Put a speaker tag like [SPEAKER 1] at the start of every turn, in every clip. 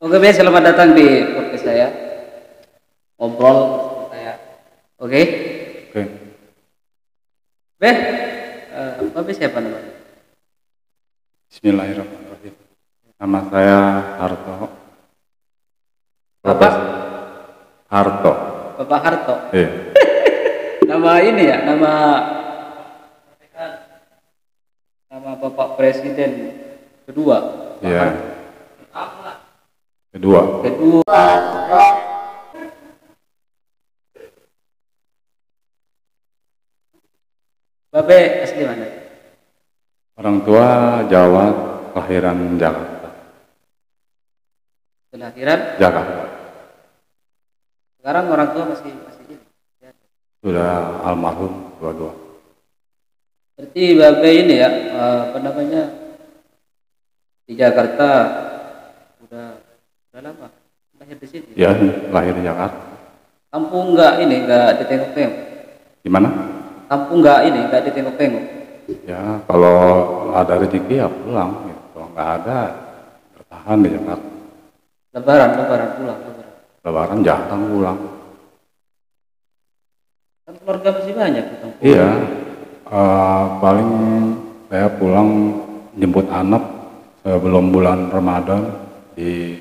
[SPEAKER 1] Oke, Be, selamat datang di podcast saya. Ngobrol bersama saya. Oke.
[SPEAKER 2] Oke,
[SPEAKER 1] Be, Babe siapa namanya?
[SPEAKER 2] Bismillahirrahmanirrahim. Nama saya Harto.
[SPEAKER 1] Bapak?
[SPEAKER 2] Harto.
[SPEAKER 1] Bapak Harto.
[SPEAKER 2] Iya.
[SPEAKER 1] Nama ini ya, nama Bapak Presiden kedua.
[SPEAKER 2] Iya. Kedua.
[SPEAKER 1] Babe asli mana?
[SPEAKER 2] Orang tua Jawa, kelahiran Jakarta.
[SPEAKER 1] Kelahiran.
[SPEAKER 2] Jakarta.
[SPEAKER 1] Sekarang orang tua masih ini. Ya.
[SPEAKER 2] Sudah almarhum dua-dua.
[SPEAKER 1] Berarti Babe ini ya, apa namanya, di Jakarta udah lama lahir di sini.
[SPEAKER 2] Ya, lahir di Jakarta.
[SPEAKER 1] Kampung nggak ditengok-tengok.
[SPEAKER 2] Gimana?
[SPEAKER 1] Kampung nggak ditengok-tengok.
[SPEAKER 2] Ya, kalau ada rezeki ya pulang. Gitu. Kalau nggak ada, bertahan di Jakarta.
[SPEAKER 1] Lebaran pulang.
[SPEAKER 2] Lebaran jarang pulang.
[SPEAKER 1] Kan keluarga masih banyak di kampung.
[SPEAKER 2] Iya, paling saya pulang jemput anak sebelum bulan Ramadan di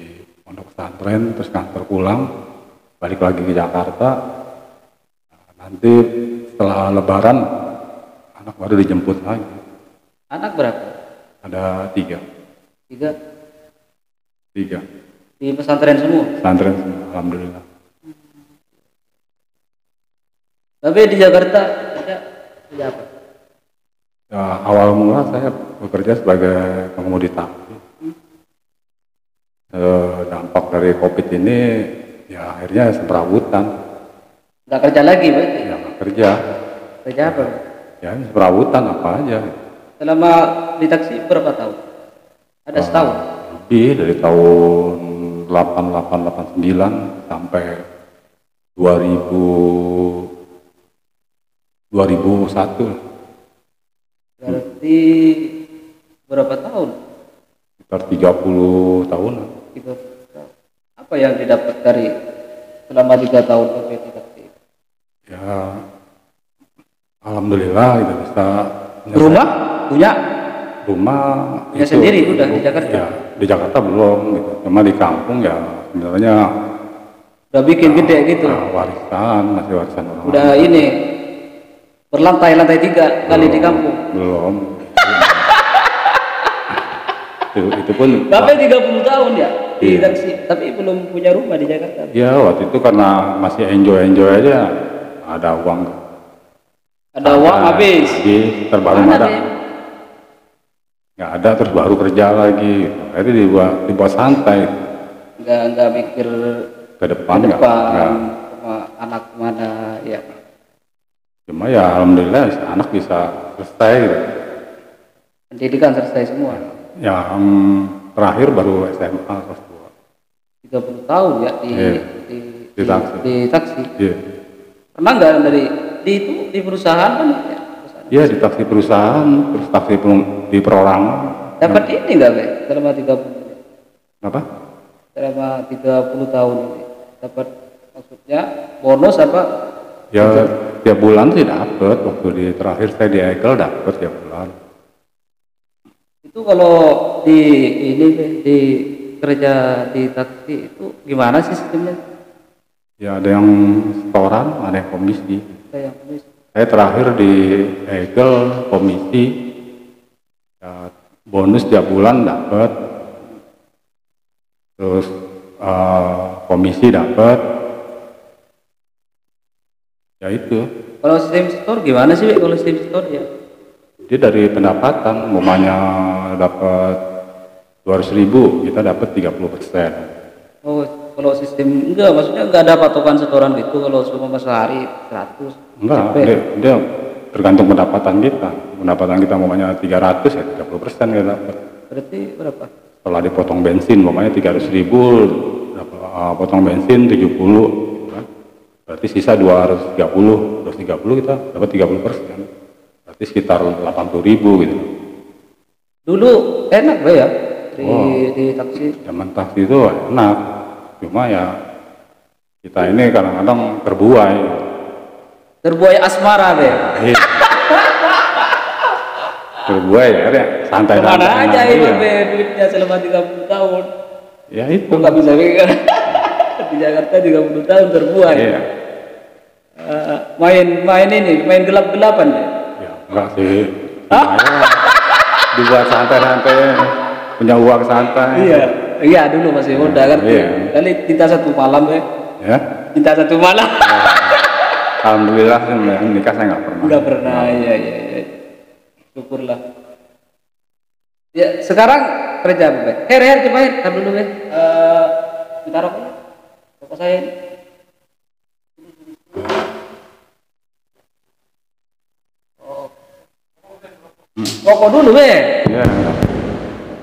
[SPEAKER 2] pondok pesantren, terus kantor pulang, balik lagi ke Jakarta. Nanti setelah Lebaran anak baru dijemput lagi.
[SPEAKER 1] Anak berapa?
[SPEAKER 2] Ada tiga.
[SPEAKER 1] Di pesantren semua.
[SPEAKER 2] Pesantren semua, alhamdulillah.
[SPEAKER 1] Tapi di Jakarta kerja apa?
[SPEAKER 2] Ya, awal mula saya bekerja sebagai pengemudi taksi. Dampak dari COVID ini ya akhirnya semperawutan.
[SPEAKER 1] Nggak kerja lagi berarti?
[SPEAKER 2] Ya nggak kerja.
[SPEAKER 1] Kerja apa?
[SPEAKER 2] Ya semperawutan apa aja.
[SPEAKER 1] Selama di taksi berapa tahun? Ada setahun?
[SPEAKER 2] Lebih dari tahun 88-89 sampai 2001.
[SPEAKER 1] Berarti berapa tahun?
[SPEAKER 2] Sekitar 30 tahunan.
[SPEAKER 1] 30 tahun. Apa yang didapat dari selama 3 tahun Babe di taksi?
[SPEAKER 2] Ya alhamdulillah kita bisa
[SPEAKER 1] Rumah? Punya
[SPEAKER 2] itu,
[SPEAKER 1] sendiri udah di Jakarta?
[SPEAKER 2] Ya, di Jakarta belum gitu. Cuma di kampung ya sebenarnya
[SPEAKER 1] Udah bikin gede gitu?
[SPEAKER 2] masih warisan orang.
[SPEAKER 1] Udah ini berlantai 3 kali di kampung?
[SPEAKER 2] Belum. itu pun
[SPEAKER 1] Bapak 30 tahun ya di taksi, tapi belum punya rumah di Jakarta.
[SPEAKER 2] ya waktu itu karena masih enjoy aja, ada uang
[SPEAKER 1] Habis
[SPEAKER 2] terbaru
[SPEAKER 1] Mana
[SPEAKER 2] ada
[SPEAKER 1] deh?
[SPEAKER 2] nggak ada, terus baru kerja lagi gitu. Akhirnya dibuat santai
[SPEAKER 1] nggak mikir
[SPEAKER 2] ke depan,
[SPEAKER 1] ke
[SPEAKER 2] nggak.
[SPEAKER 1] depan sama anak mana ya.
[SPEAKER 2] Cuma ya alhamdulillah anak bisa selesai gitu.
[SPEAKER 1] Pendidikan selesai semua.
[SPEAKER 2] Yang terakhir baru SMA kelas
[SPEAKER 1] 30 tahun ya
[SPEAKER 2] Di taksi.
[SPEAKER 1] di taksi.
[SPEAKER 2] 2. Iya.
[SPEAKER 1] Pernah nggak di perusahaan kan ya?
[SPEAKER 2] Iya, di taksi perusahaan, terus taksi di perorangan.
[SPEAKER 1] Dapat ini nggak Be? Selama 30
[SPEAKER 2] Apa?
[SPEAKER 1] selama 30 tahun ini dapat, maksudnya bonus apa?
[SPEAKER 2] Ya tiap bulan sih dapet. Waktu terakhir saya di Ekel dapet tiap bulan.
[SPEAKER 1] Itu kalau di kerja di taksi itu gimana sih sistemnya?
[SPEAKER 2] Ya ada yang setoran, ada yang komisi.
[SPEAKER 1] Kayak bonus.
[SPEAKER 2] Saya terakhir di Ekel komisi, ya, bonus tiap bulan dapet, terus komisi dapet. Ya itu.
[SPEAKER 1] Kalau sistem store gimana sih Be? Kalau sistem store ya?
[SPEAKER 2] Dia dari pendapatan, umpamanya dapat 200.000, kita dapat 30%.
[SPEAKER 1] Oh, kalau sistem enggak, maksudnya enggak ada patokan setoran gitu kalau cuma sehari 100.
[SPEAKER 2] Enggak, dia tergantung pendapatan kita. Pendapatan kita umpamanya 300 ya 30% kita dapat.
[SPEAKER 1] Berarti berapa?
[SPEAKER 2] Setelah dipotong bensin, umpamanya 300.000, potong bensin 70, gitu kan. Berarti sisa 230 kita dapat 30%. Berarti sekitar 80.000 gitu.
[SPEAKER 1] Dulu enak Be ya? di taksi.
[SPEAKER 2] Zaman taksi itu enak, cuma ya kita ini kadang-kadang terbuai.
[SPEAKER 1] Terbuai asmara be.
[SPEAKER 2] Iya. Terbuai ya, santai-santai.
[SPEAKER 1] Kemana aja itu be, duitnya selama 30 tahun.
[SPEAKER 2] Ya itu.
[SPEAKER 1] Nggak bisa mikir. Di Jakarta 30 tahun terbuai.
[SPEAKER 2] Iya.
[SPEAKER 1] Main gelap-gelapan deh.
[SPEAKER 2] Ya enggak sih. Dibuat santai-santai, punya uang santai.
[SPEAKER 1] Iya dulu masih muda kan.
[SPEAKER 2] Iya.
[SPEAKER 1] Kali cinta satu malam ya.
[SPEAKER 2] Ya.
[SPEAKER 1] Cinta satu malam.
[SPEAKER 2] Alhamdulillah nikah saya nggak pernah.
[SPEAKER 1] Nggak pernah, iya. Syukurlah. Ya sekarang kerja apa? Her coba tar dulu be. Kita rokok saya ini. Rokok dulu be.
[SPEAKER 2] Iya.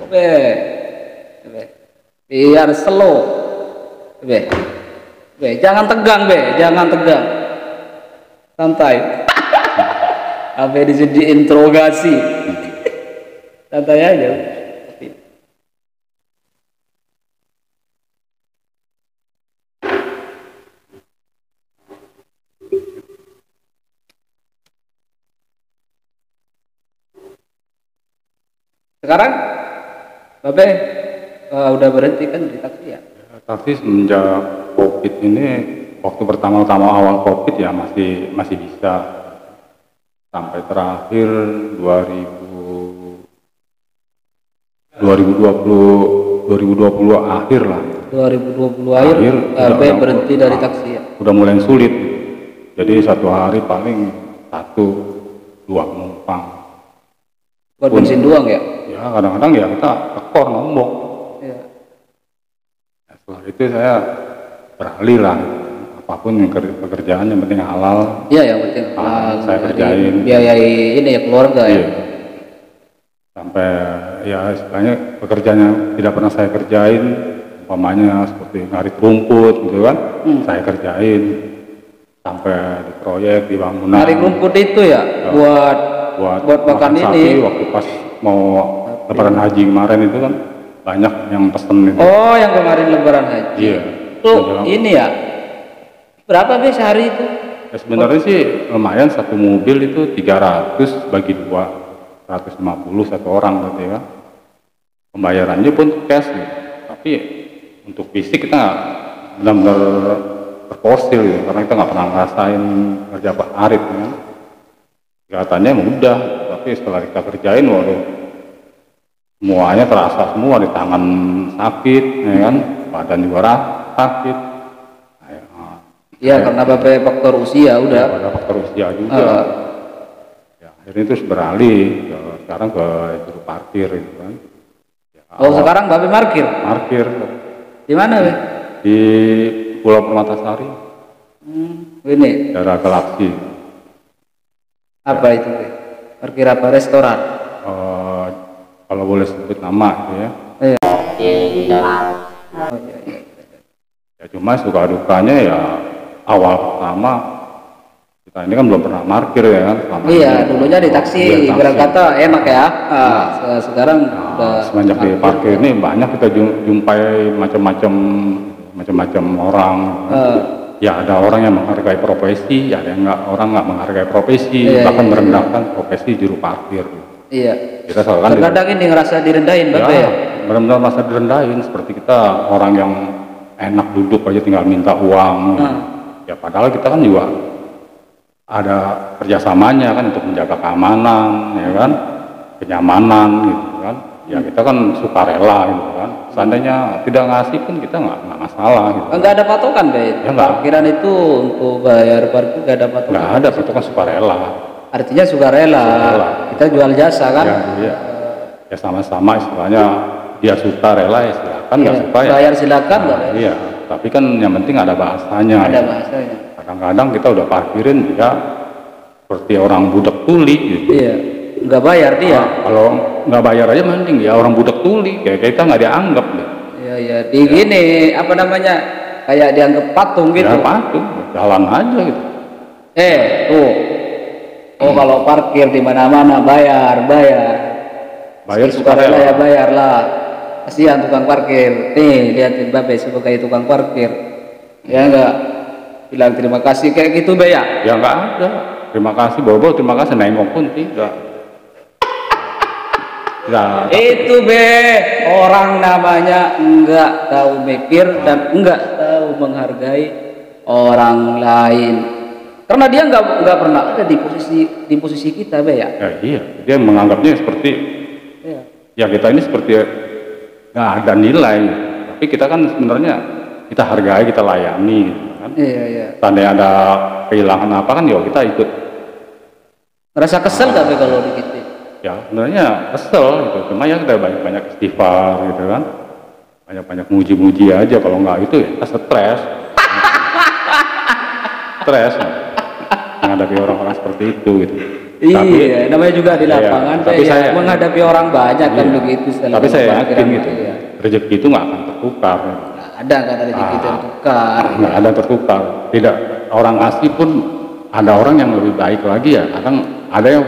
[SPEAKER 1] Rokok be. Biar slow. Be. Jangan tegang be, jangan tegang. Santai. Abe di sini diinterogasi. Santai aja. Sekarang Babe udah berhenti kan di taksi ya?
[SPEAKER 2] Taksi semenjak COVID ini, waktu pertama-tama awal COVID ya masih bisa, sampai terakhir 2020 akhir lah.
[SPEAKER 1] 2020 akhir Babe berhenti dari taksi ya?
[SPEAKER 2] Udah mulai sulit, jadi satu hari paling 1-2 penumpang.
[SPEAKER 1] Buat bensin doang ya?
[SPEAKER 2] Ya kadang-kadang ya kita tekor nombok.
[SPEAKER 1] Iya.
[SPEAKER 2] Setelah itu saya beralih lah, apapun yang pekerjaan yang penting halal.
[SPEAKER 1] Iya yang penting halal.
[SPEAKER 2] Saya kerjain.
[SPEAKER 1] Biayai ini ya keluarga ya.
[SPEAKER 2] Sampai ya istilahnya pekerjaannya tidak pernah saya kerjain, umpamanya seperti ngarit rumput gitu kan, saya kerjain sampai di proyek, di bangunan.
[SPEAKER 1] Ngarit rumput itu ya, buat makan ini.
[SPEAKER 2] Waktu pas mau lebaran haji kemarin itu kan banyak yang pesen itu.
[SPEAKER 1] Oh, yang kemarin lebaran haji.
[SPEAKER 2] Iya.
[SPEAKER 1] Tuh ini ya. Berapa be sehari itu?
[SPEAKER 2] Ya, sebenarnya sih lumayan, satu mobil itu 300 bagi 2, 150 satu orang berarti ya. Pembayarannya pun cash nih. Tapi untuk fisik kita nggak benar-benar terfosil gitu, karena kita nggak pernah ngerasain kerja Pak Arif kan. Kelihatannya mudah, tapi setelah kita kerjain waduh, semuanya terasa semua, di tangan sakit, ya kan, badan juga sakit.
[SPEAKER 1] Iya, karena Bapak faktor usia udah.
[SPEAKER 2] Pada faktor usia juga. Ya, akhirnya itu beralih sekarang ke juru parkir gitu kan. Ya,
[SPEAKER 1] sekarang Bapak parkir? Di mana be?
[SPEAKER 2] Di Pulau Permatasari.
[SPEAKER 1] Ini.
[SPEAKER 2] Daerah Galaksi.
[SPEAKER 1] Apa itu be? Parkir apa? Restoran?
[SPEAKER 2] Kalau boleh sebut nama gitu ya.
[SPEAKER 1] Iya.
[SPEAKER 2] Ya cuma suka dukanya ya awal pertama kita ini kan belum pernah parkir ya kan.
[SPEAKER 1] Iya, dulunya di taksi, ibarat kata enak ya. Sekarang
[SPEAKER 2] semenjak di parkir ini banyak kita jumpai macam-macam orang. Ya ada orang yang menghargai profesi, ada yang orang nggak menghargai profesi, bahkan merendahkan profesi juru parkir.
[SPEAKER 1] Iya.
[SPEAKER 2] Kita selalu
[SPEAKER 1] kadang ini ngerasa direndahin, Bapak ya.
[SPEAKER 2] Benar-benar merasa direndahin, seperti kita orang yang enak duduk aja tinggal minta uang. Ya padahal kita kan juga ada kerjasamanya kan untuk menjaga keamanan, ya kan, kenyamanan gitu kan. Ya kita kan sukarela gitu kan. Seandainya tidak ngasih pun kita nggak masalah gitu.
[SPEAKER 1] Nggak ada patokan deh.
[SPEAKER 2] Ya,
[SPEAKER 1] parkiran itu untuk bayar parkir nggak ada patokan.
[SPEAKER 2] Nggak ada patokan, sukarela.
[SPEAKER 1] Artinya sukarela. Kita jual jasa kan?
[SPEAKER 2] Ya sama-sama istilahnya, dia suka rela ya silakan, nggak suka ya
[SPEAKER 1] bayar silakan nggak?
[SPEAKER 2] Iya. Tapi kan yang penting ada bahasanya.
[SPEAKER 1] Ada bahasanya.
[SPEAKER 2] Kadang-kadang kita udah parkirin dia seperti orang budak tuli gitu.
[SPEAKER 1] Iya. Nggak bayar dia.
[SPEAKER 2] Kalau nggak bayar aja mending ya orang budak tuli, kayak kita nggak dianggap deh.
[SPEAKER 1] Iya. Gini apa namanya, kayak dianggap patung gitu.
[SPEAKER 2] Ya patung, jalan aja gitu.
[SPEAKER 1] Tuh. Kalau parkir di mana-mana bayar
[SPEAKER 2] Bayar
[SPEAKER 1] sukarela ya bayarlah. kasihan tukang parkir. Nih lihatin Babe sebagai tukang parkir, ya enggak bilang terima kasih kayak gitu Be ya?
[SPEAKER 2] Ya nggak ada. Terima kasih bobo, terima kasih nengok pun tidak. Nah,
[SPEAKER 1] Itu Be, orang namanya enggak tahu mikir dan enggak tahu menghargai orang lain. Karena dia enggak pernah ada di posisi kita Be ya.
[SPEAKER 2] ya iya, dia menganggapnya seperti
[SPEAKER 1] Iya.
[SPEAKER 2] ya kita ini seperti nggak ada nilai. Tapi kita kan sebenarnya kita hargai, kita layani, gitu kan.
[SPEAKER 1] Iya, iya.
[SPEAKER 2] Tandanya ada kehilangan apa kan, ya kita ikut.
[SPEAKER 1] Ngerasa kesel gak Be kalau dikit?
[SPEAKER 2] Ya sebenarnya kesel gitu, cuma ya kita banyak-banyak istighfar gitu kan, banyak-banyak muji-muji aja. Kalau nggak itu ya kita stres menghadapi orang-orang seperti itu gitu.
[SPEAKER 1] Iya, namanya juga di lapangan
[SPEAKER 2] tapi
[SPEAKER 1] Be,
[SPEAKER 2] saya
[SPEAKER 1] menghadapi orang banyak kan
[SPEAKER 2] iya,
[SPEAKER 1] begitu.
[SPEAKER 2] tapi saya yakin gitu,
[SPEAKER 1] Iya.
[SPEAKER 2] rezeki itu nggak akan tertukar.
[SPEAKER 1] Nggak ada kata rezeki tertukar.
[SPEAKER 2] Nggak ada tertukar. Tidak, orang ngasih pun ada orang yang lebih baik lagi ya. Kadang ada yang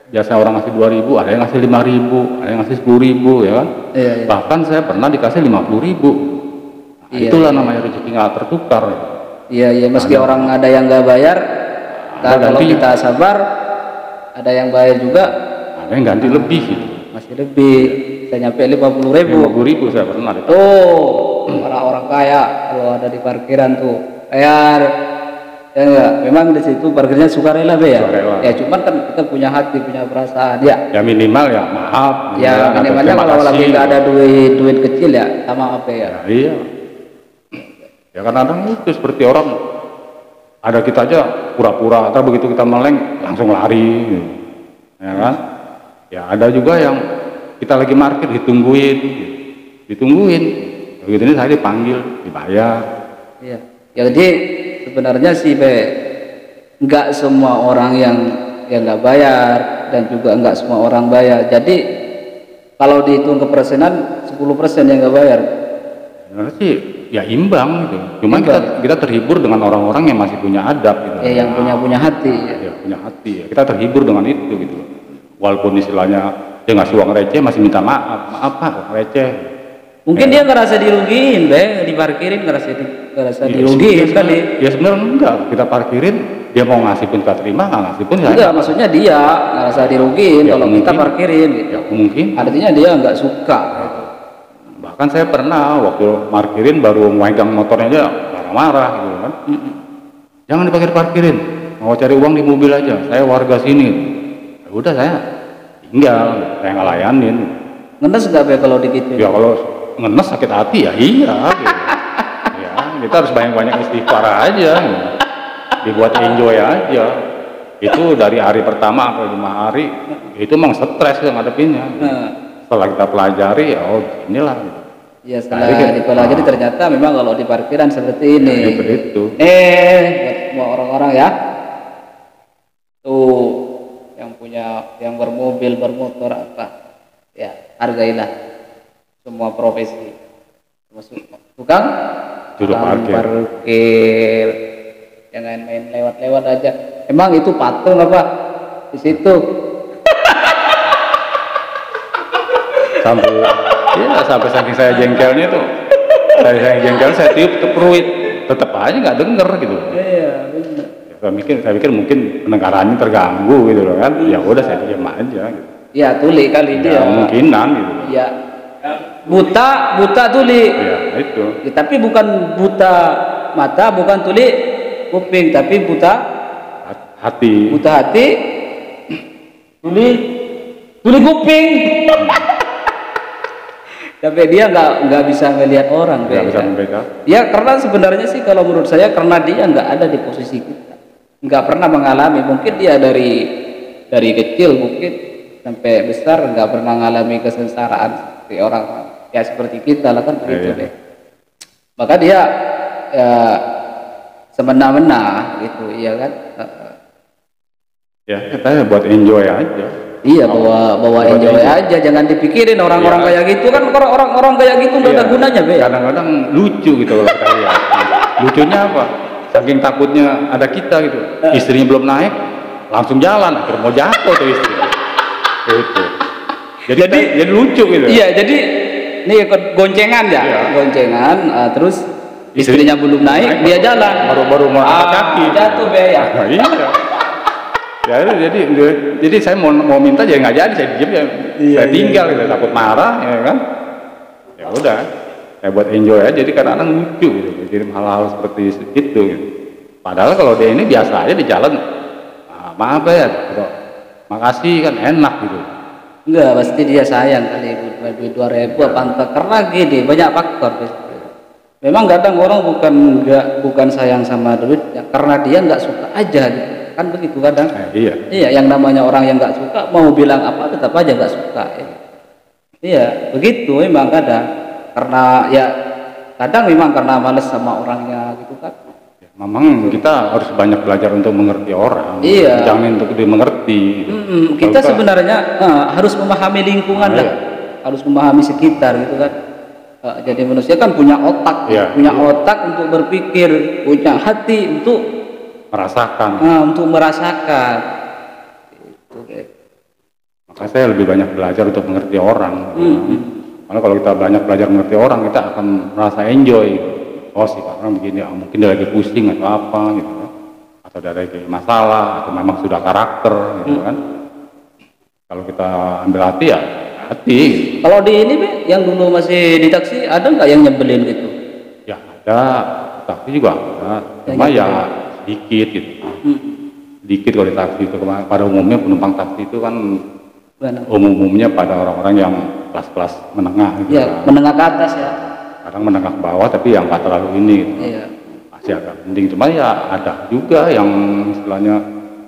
[SPEAKER 2] biasanya orang ngasih 2.000, ada yang ngasih 5.000, ada yang ngasih 10.000 ya kan.
[SPEAKER 1] Iya, iya.
[SPEAKER 2] Bahkan saya pernah dikasih 50.000. Nah,
[SPEAKER 1] Iya,
[SPEAKER 2] itulah
[SPEAKER 1] iya.
[SPEAKER 2] namanya rezeki nggak tertukar.
[SPEAKER 1] Iya, iya, meski orang ada yang nggak bayar,
[SPEAKER 2] Ada
[SPEAKER 1] kalau
[SPEAKER 2] gantinya.
[SPEAKER 1] kita sabar, ada yang bayar juga
[SPEAKER 2] Ada yang ganti lebih gitu.
[SPEAKER 1] masih lebih. Saya nyampe 50.000.
[SPEAKER 2] 50.000 saya pernah dikasih.
[SPEAKER 1] Oh, para orang kaya kalau ada di parkiran tuh bayar. Ya enggak, memang di situ parkirnya sukarela Be ya.
[SPEAKER 2] Sukarela.
[SPEAKER 1] Ya cuman kan kita punya hati, punya perasaan ya.
[SPEAKER 2] Ya minimal ya maaf.
[SPEAKER 1] Ya
[SPEAKER 2] atau
[SPEAKER 1] minimalnya
[SPEAKER 2] terima
[SPEAKER 1] kalau lagi
[SPEAKER 2] kasih.
[SPEAKER 1] nggak ada duit kecil ya sama apa ya.
[SPEAKER 2] Ya, iya. Ya kadang-kadang itu seperti orang ada kita aja pura-pura, atau begitu kita meleng langsung lari, gitu. Ya kan? Ya ada juga yang kita lagi parkir ditungguin, begitu ini saya dipanggil, dibayar.
[SPEAKER 1] Iya. Ya, jadi sebenarnya sih Be, nggak semua orang yang nggak bayar dan juga nggak semua orang bayar. Jadi kalau dihitung ke persenan 10% yang nggak bayar.
[SPEAKER 2] Sebenarnya sih ya imbang gitu. Cuma
[SPEAKER 1] Imbang.
[SPEAKER 2] kita terhibur dengan orang-orang yang masih punya adab gitu.
[SPEAKER 1] Ya yang punya hati. Ya.
[SPEAKER 2] Ya, punya hati. Ya. Kita terhibur dengan itu gitu. Walaupun istilahnya dia ngasih uang receh masih minta maaf Pak, uang receh.
[SPEAKER 1] Mungkin dia ngerasa dirugiin Be, diparkirin ngerasa
[SPEAKER 2] Ya,
[SPEAKER 1] dirugiin kali.
[SPEAKER 2] Ya sebenarnya enggak, kita parkirin, dia mau ngasih pun kita terima, nggak ngasih pun ya.
[SPEAKER 1] Enggak, maksudnya dia ngerasa dirugiin
[SPEAKER 2] Ya,
[SPEAKER 1] kalau kita
[SPEAKER 2] mungkin.
[SPEAKER 1] parkirin gitu.
[SPEAKER 2] Ya mungkin.
[SPEAKER 1] Artinya dia nggak suka. Gitu.
[SPEAKER 2] Bahkan saya pernah waktu parkirin baru megang motornya aja marah-marah gitu kan. Jangan diparkirin, mau cari uang di mobil aja. Saya warga sini. Ya udah saya tinggal, saya nggak layanin.
[SPEAKER 1] Ngenes nggak Be kalau digituin?
[SPEAKER 2] Ya kalau ngenes sakit hati ya iya. Gitu. Ya kita harus banyak-banyak istighfar aja. Gitu. Dibuat enjoy aja. Itu dari hari pertama sampai 5 hari itu emang stres yang ngadepinnya.
[SPEAKER 1] Nah,
[SPEAKER 2] Setelah kita pelajari, oh inilah. Gitu.
[SPEAKER 1] ya setelah dipelajari ternyata memang kalau di parkiran seperti ini.
[SPEAKER 2] Ya, begitu.
[SPEAKER 1] Buat semua orang-orang ya, tuh yang bermobil, bermotor apa, ya hargailah semua profesi, termasuk tukang
[SPEAKER 2] Juru parkir.
[SPEAKER 1] parkir. Jangan main lewat-lewat aja. Emang itu patung apa di situ?
[SPEAKER 2] sampai saking saya jengkelnya tuh, saya tiup ke peruit, tetap aja nggak denger gitu.
[SPEAKER 1] Iya, benar.
[SPEAKER 2] Saya pikir mungkin pendengarannya terganggu gitu loh kan. Ya udah saya diam aja gitu.
[SPEAKER 1] Ya tuli kali dia.
[SPEAKER 2] Ya kemungkinan gitu.
[SPEAKER 1] Ya buta tuli.
[SPEAKER 2] Ya itu.
[SPEAKER 1] Ya, tapi bukan buta mata, bukan tuli kuping, tapi buta
[SPEAKER 2] Hati.
[SPEAKER 1] hati, tuli kuping. Tapi dia nggak bisa melihat orang.
[SPEAKER 2] Nggak
[SPEAKER 1] Be.
[SPEAKER 2] bisa membeda.
[SPEAKER 1] Ya karena sebenarnya sih kalau menurut saya karena dia nggak ada di posisi kita, nggak pernah mengalami. Mungkin dia dari kecil mungkin sampai besar nggak pernah mengalami kesengsaraan seperti orang ya seperti kita lah kan begitu
[SPEAKER 2] Iya.
[SPEAKER 1] deh. Maka dia ya semena-mena gitu, iya kan?
[SPEAKER 2] Ya kita buat enjoy aja.
[SPEAKER 1] Iya bawa
[SPEAKER 2] Buat
[SPEAKER 1] enjoy aja, jangan dipikirin orang-orang
[SPEAKER 2] Iya.
[SPEAKER 1] kayak gitu kan, orang kayak gitu nggak ada
[SPEAKER 2] Iya.
[SPEAKER 1] gunanya Be.
[SPEAKER 2] Kadang-kadang lucu gitu kalau kita lihat. Lucunya apa? Saking takutnya ada kita gitu. Istrinya belum naik, langsung jalan, akhirnya mau jatuh tuh istri. Gitu. Jadi lucu gitu.
[SPEAKER 1] Iya, jadi ini ikut goncengan ya,
[SPEAKER 2] Iya.
[SPEAKER 1] goncengan, terus istrinya belum naik, dia jalan.
[SPEAKER 2] Baru mau angkat kaki.
[SPEAKER 1] Jatuh be ya.
[SPEAKER 2] Nah, iya. Ya, jadi saya mau minta ya nggak jadi, saya diem ya, saya tinggal gitu, takut marah ya kan. Ya udah, saya buat enjoy aja, jadi kadang-kadang lucu gitu, jadi hal-hal seperti itu gitu. Padahal kalau dia ini biasa aja di jalan, maaf ya, gitu. Makasih kan enak gitu.
[SPEAKER 1] Enggak, pasti dia sayang kali duit 2.000 apa entah, karena gini banyak faktor. Memang kadang orang bukan sayang sama duit ya, karena dia nggak suka aja gitu. Kan begitu kadang.
[SPEAKER 2] Iya.
[SPEAKER 1] Iya, yang namanya orang yang nggak suka mau bilang apa tetap aja nggak suka. Ya. Iya, begitu memang kadang. Karena ya kadang memang karena males sama orangnya gitu kan.
[SPEAKER 2] Memang kita harus banyak belajar untuk mengerti orang.
[SPEAKER 1] Iya.
[SPEAKER 2] Jangan untuk dimengerti.
[SPEAKER 1] Kita sebenarnya harus memahami lingkungan lah, harus memahami sekitar gitu kan. Jadi manusia kan punya otak, punya otak untuk berpikir, punya hati untuk
[SPEAKER 2] merasakan.
[SPEAKER 1] Untuk merasakan. Itu,
[SPEAKER 2] makanya saya lebih banyak belajar untuk mengerti orang. Karena kalau kita banyak belajar mengerti orang, kita akan merasa enjoy. Oh sih orang begini, mungkin dia lagi pusing atau apa gitu, atau ada lagi masalah, atau memang sudah karakter gitu kan. Kalau kita ambil hati ya hati.
[SPEAKER 1] Kalau di ini yang dulu masih di taksi ada nggak yang nyebelin gitu?
[SPEAKER 2] Ya ada, taksi juga ada, cuma ya sedikit gitu. Sedikit kalau di taksi itu, pada umumnya penumpang taksi itu kan umumnya pada orang-orang yang kelas-kelas menengah gitu.
[SPEAKER 1] Ya, menengah ke atas ya.
[SPEAKER 2] Kadang menengah ke bawah tapi yang nggak terlalu ini gitu.
[SPEAKER 1] Iya.
[SPEAKER 2] Masih agak mending, cuma ya ada juga yang istilahnya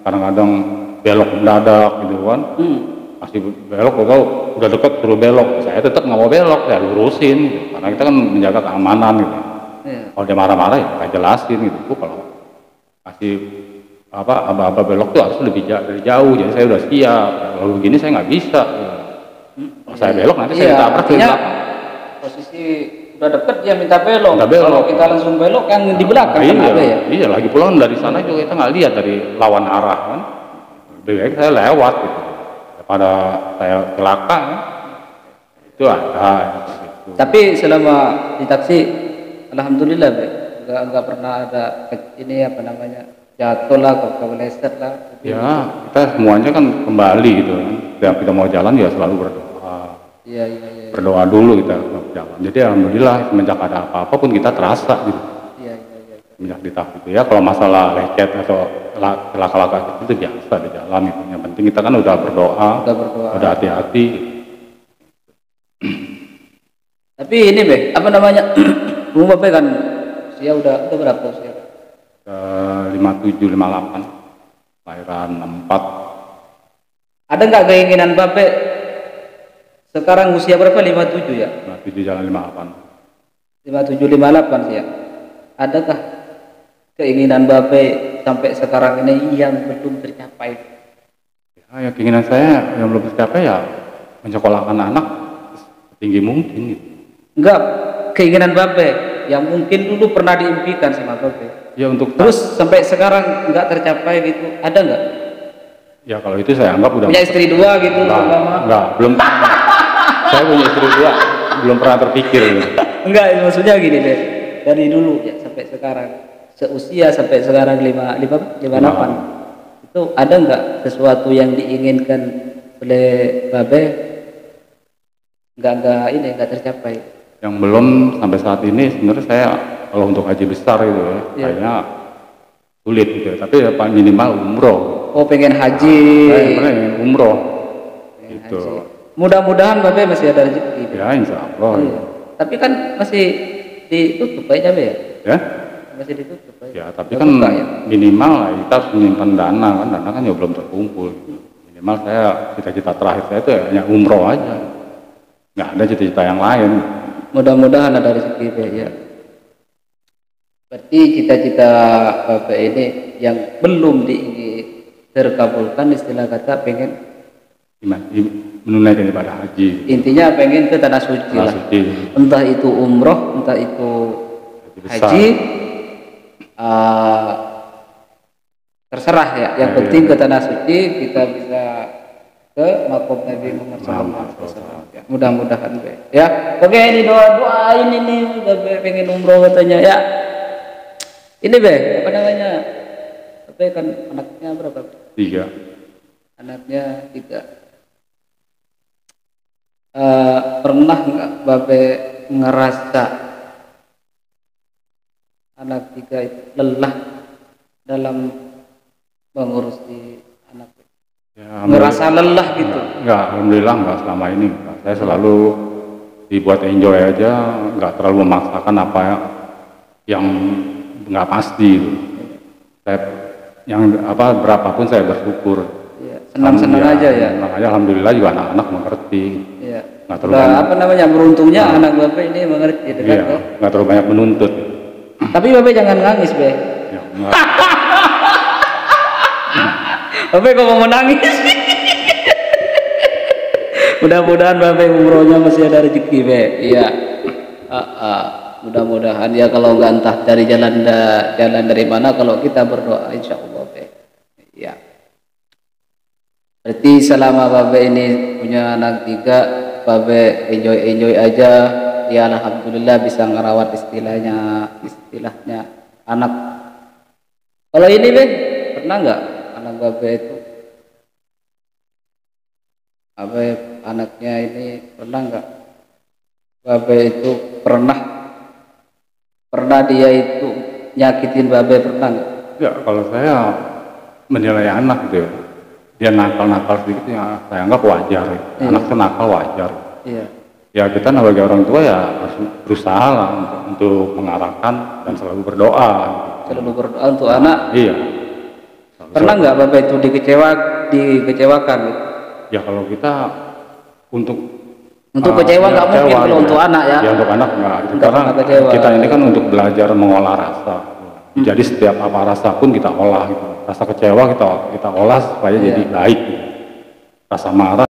[SPEAKER 2] kadang-kadang belok mendadak gitu kan. Masih belok kalau udah dekat suruh belok, saya tetap nggak mau belok, saya lurusin gitu. Karena kita kan menjaga keamanan gitu. Iya. Kalau dia marah-marah ya saya jelasin gitu. Kalau masih aba-aba belok tuh harus lebih dari jauh, jadi saya udah siap. Kalau begini saya nggak bisa. Kalau saya belok nanti saya ditabrak ke belakang.
[SPEAKER 1] Posisi udah deket dia minta belok.
[SPEAKER 2] Minta belok.
[SPEAKER 1] Kalau kita langsung belok kan di belakang kan ada ya.
[SPEAKER 2] Iya, lagi pulang dari sana juga kita nggak lihat dari lawan arah kan. Lebih baik saya lewat gitu. Daripada saya celaka kan. Itu ada. Gitu.
[SPEAKER 1] Tapi selama di taksi, alhamdulillah nggak pernah ada ini apa namanya jatuh lah, kepleset lah.
[SPEAKER 2] Ya, kita semuanya kan kembali gitu kan. Setiap kita mau jalan ya selalu berdoa. Iya. Berdoa dulu kita jalan. Jadi alhamdulillah semenjak ada apa-apa pun kita terasa gitu. Iya. Semenjak di taksi itu ya, kalau masalah lecet atau laka-laka itu biasa di jalan itu. Yang penting kita kan udah berdoa. Udah hati-hati.
[SPEAKER 1] Tapi ini apa namanya? Umum kan usia udah berapa usia?
[SPEAKER 2] 57, 58, lahiran 64.
[SPEAKER 1] Ada nggak keinginan Bapak sekarang usia berapa? 57 ya?
[SPEAKER 2] 57 jalan 58.
[SPEAKER 1] 57, 58 sih ya. Adakah keinginan Bapak sampai sekarang ini yang belum tercapai?
[SPEAKER 2] Ya, keinginan saya yang belum tercapai ya menyekolahkan anak setinggi mungkin.
[SPEAKER 1] Enggak, keinginan Bapak yang mungkin dulu pernah diimpikan sama Bapak.
[SPEAKER 2] Ya untuk
[SPEAKER 1] terus sampai sekarang nggak tercapai gitu, ada nggak?
[SPEAKER 2] Ya kalau itu saya anggap udah
[SPEAKER 1] punya istri 2 gitu.
[SPEAKER 2] Enggak, belum. Saya punya istri 2, belum pernah terpikir gitu.
[SPEAKER 1] Enggak, maksudnya gini deh, dari dulu ya sampai sekarang, seusia sampai sekarang 58 itu ada nggak sesuatu yang diinginkan oleh Babe nggak tercapai?
[SPEAKER 2] Yang belum sampai saat ini sebenarnya saya kalau untuk haji besar itu ya, kayaknya sulit gitu. Tapi ya minimal umroh.
[SPEAKER 1] Oh, pengen haji.
[SPEAKER 2] Pengen umroh. Gitu.
[SPEAKER 1] Mudah-mudahan Babe masih ada rezeki.
[SPEAKER 2] Ya, insya Allah.
[SPEAKER 1] Iya. Tapi kan masih ditutup aja ya?
[SPEAKER 2] Ya?
[SPEAKER 1] Masih ditutup aja.
[SPEAKER 2] Ya, tapi kan minimal lah kita harus menyimpan dana kan ya belum terkumpul. Minimal saya cita-cita terakhir saya itu hanya umroh aja. Nggak ada cita-cita yang lain.
[SPEAKER 1] Mudah-mudahan ada rezeki ya. Berarti cita-cita Bapak ini yang belum terkabulkan, istilah kata pengen
[SPEAKER 2] menunaikan ibadah haji.
[SPEAKER 1] Intinya pengen ke tanah suci lah. Entah itu umroh, entah itu haji, terserah ya. Yang penting ke tanah suci kita bisa ke ke makom Nabi Muhammad SAW. Ya, mudah-mudahan be. Ya, oke ini doa ini nih udah pengen umroh katanya ya. Ini be, apa namanya? Be kan anaknya berapa?
[SPEAKER 2] 3.
[SPEAKER 1] Anaknya 3. Pernah nggak Babe ngerasa anak 3 itu lelah dalam mengurusi anak?
[SPEAKER 2] Ya,
[SPEAKER 1] Ngerasa lelah gitu?
[SPEAKER 2] Enggak, alhamdulillah enggak selama ini. Saya selalu dibuat enjoy aja, enggak terlalu memaksakan apa yang enggak pasti. Saya yang berapapun saya bersyukur.
[SPEAKER 1] Ya, senang-senang aja ya.
[SPEAKER 2] Senang aja, alhamdulillah juga anak-anak mengerti.
[SPEAKER 1] Iya.
[SPEAKER 2] Enggak terlalu banyak,
[SPEAKER 1] beruntungnya anak Babe ini mengerti kan?
[SPEAKER 2] iya, enggak terlalu banyak menuntut.
[SPEAKER 1] Tapi Babe jangan nangis, Be.
[SPEAKER 2] Ya,
[SPEAKER 1] Babe kok mau menangis? Mudah-mudahan Babe umrohnya masih ada rezeki, Be. Iya. Mudah-mudahan ya, kalau nggak entah dari jalan dari mana, kalau kita berdoa insya Allah, Be. Iya. Berarti selama Babe ini punya anak 3, Babe enjoy aja. Ya alhamdulillah bisa ngerawat istilahnya anak. Kalau ini Be, pernah nggak anak Babe itu, Babe anaknya ini pernah nggak Babe itu pernah dia itu nyakitin Babe, pernah nggak?
[SPEAKER 2] ya kalau saya menilai anak gitu ya, dia nakal sedikit ya saya anggap wajar.
[SPEAKER 1] Iya.
[SPEAKER 2] Anak itu nakal wajar.
[SPEAKER 1] Iya.
[SPEAKER 2] Ya kita sebagai orang tua ya harus berusaha lah untuk mengarahkan dan selalu berdoa.
[SPEAKER 1] Selalu berdoa untuk anak.
[SPEAKER 2] Iya.
[SPEAKER 1] Pernah nggak Babe itu dikecewakan gitu?
[SPEAKER 2] Ya kalau kita untuk
[SPEAKER 1] kecewa nggak mungkin kalau
[SPEAKER 2] ya.
[SPEAKER 1] untuk anak ya.
[SPEAKER 2] Ya untuk anak nggak.
[SPEAKER 1] Nggak
[SPEAKER 2] Karena
[SPEAKER 1] pernah kecewa.
[SPEAKER 2] kita ini kan untuk belajar mengolah rasa. Jadi setiap apa rasa pun kita olah gitu. Rasa kecewa kita olah supaya jadi baik. Rasa marah